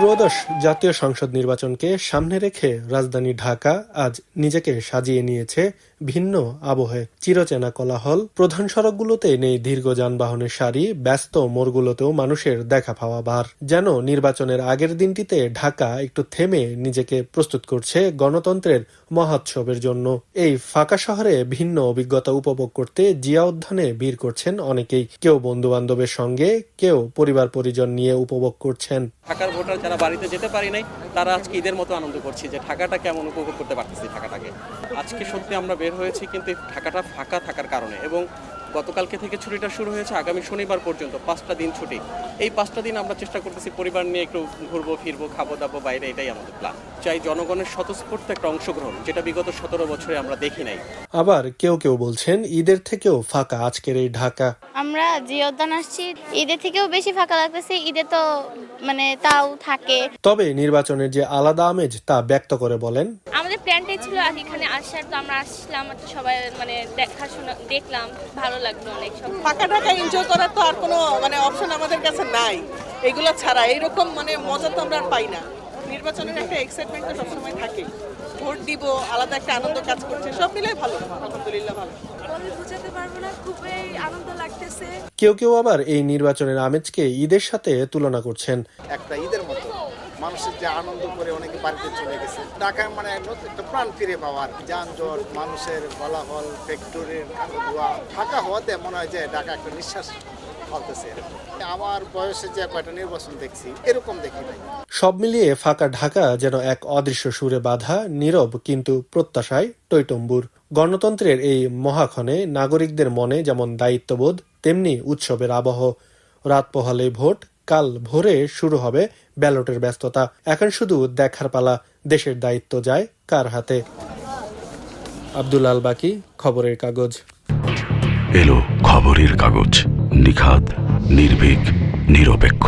ত্রয়োদশ জাতীয় সংসদ নির্বাচনকে সামনে রেখে রাজধানী ঢাকা আজ নিজেকে সাজিয়ে নিয়েছে ভিন্ন আবহে। চিরচেনা কোলাহল, প্রধান সড়কগুলোতে নেই দীর্ঘ যানবাহনের সারি, ব্যস্ত মোড়গুলোতেও মানুষের দেখা পাওয়া ভার। যেন নির্বাচনের আগের দিনটিতে ঢাকা একটু থেমে নিজেকে প্রস্তুত করছে গণতন্ত্রের মহোৎসবের জন্য। এই ফাঁকা শহরে ভিন্ন অভিজ্ঞতা উপভোগ করতে জিয়া উদ্যানে ভিড় করছেন অনেকেই। কেউ বন্ধু বান্ধবের সঙ্গে, কেউ পরিবার পরিজন নিয়ে উপভোগ করছেন। ঢাকার ভোটার যারা বাড়িতে যেতে পারি নাই, তারা আজকে ঈদের মতো আনন্দ করছি যে ঢাকাটা কেমন উপভোগ করতে পারতেছি ঢাকাটাকে। আজকে সত্যি আমরা বের হয়েছি কিন্তু ঢাকাটা ফাঁকা থাকার কারণে, এবং গতকালকে থেকে ছুটিটা শুরু হয়েছে আগামী শনিবার পর্যন্ত 5টা দিন ছুটি। এই 5টা দিন আমরা চেষ্টা করতেছি পরিবার নিয়ে একটু ঘুরবো ফিরবো, খাবো দাবো বাইরে, এটাই আমাদের প্ল্যান। চাই জনগণের স্বতঃস্ফূর্ত একটা অংশগ্রহণ, যেটা বিগত 17 বছরে আমরা দেখি নাই। আবার কেউ কেউ বলছেন ঈদের থেকেও ফাঁকা আজকের এই ঢাকা। আমরা জিয়া উদ্যান আসছি, ঈদের থেকেও বেশি ফাঁকা লাগতেছে। ঈদে তো তাও থাকে, তবে নির্বাচনের যে আলাদা আমেজ তা ব্যক্ত করে বলেন, আমাদের প্ল্যানটাই ছিল আর এখানে আসার, তো আমরা আসলাম, তো সবাই দেখাশোনা দেখলাম, ভালো লাগলো অনেক। সব ফাঁকা ঢাকা এনজয় করার তো আর কোনো অপশন আমাদের কাছে নাই। এগুলো ছাড়া এইরকম মজা তো আমরা আর পাই না। নির্বাচনের একটা এক্সাইটমেন্ট তো সবসময় থাকে, ভোট দিব, আলাদা একটা আনন্দ কাজ করছে, সব মিলে ভালো, আলহামদুলিল্লাহ ভালো। বুঝাতে পারবো না, খুবই আনন্দ লাগতেছে। কেউ কেউ আবার এই নির্বাচনের আমেজকে ঈদের সাথে তুলনা করছেন। একটা ঈদের মতো মানুষের যে আনন্দ করে অনেকে বাড়িতে চলে গেছে, ঢাকার একটা প্রাণ ফিরে পাওয়ার, যানজট, মানুষের কোলাহল, ফ্যাক্টরির ধোঁয়া, ফাঁকা হওয়াতে মনে হয় যে ঢাকা একটা নিঃশ্বাস ফেলতেছে। আমার বয়সে যে কয়টা নির্বাচন দেখছি, এরকম দেখি নাই। সব মিলিয়ে ফাঁকা ঢাকা যেন এক অদৃশ্য সুরে বাঁধা, নীরব কিন্তু প্রত্যাশায় টইটম্বুর। গণতন্ত্রের এই মহাক্ষণে নাগরিকদের মনে যেমন দায়িত্ববোধ, তেমনি উৎসবের আবহ। রাত পোহালে ভোট, কাল ভোরে শুরু হবে ব্যালটের ব্যস্ততা। এখন শুধু দেখার পালা দেশের দায়িত্ব যায় কার হাতে। আব্দুল আল বাকি, খবরের কাগজ। এলো খবরের কাগজ, নিখাত, নির্ভীক, নিরপেক্ষ।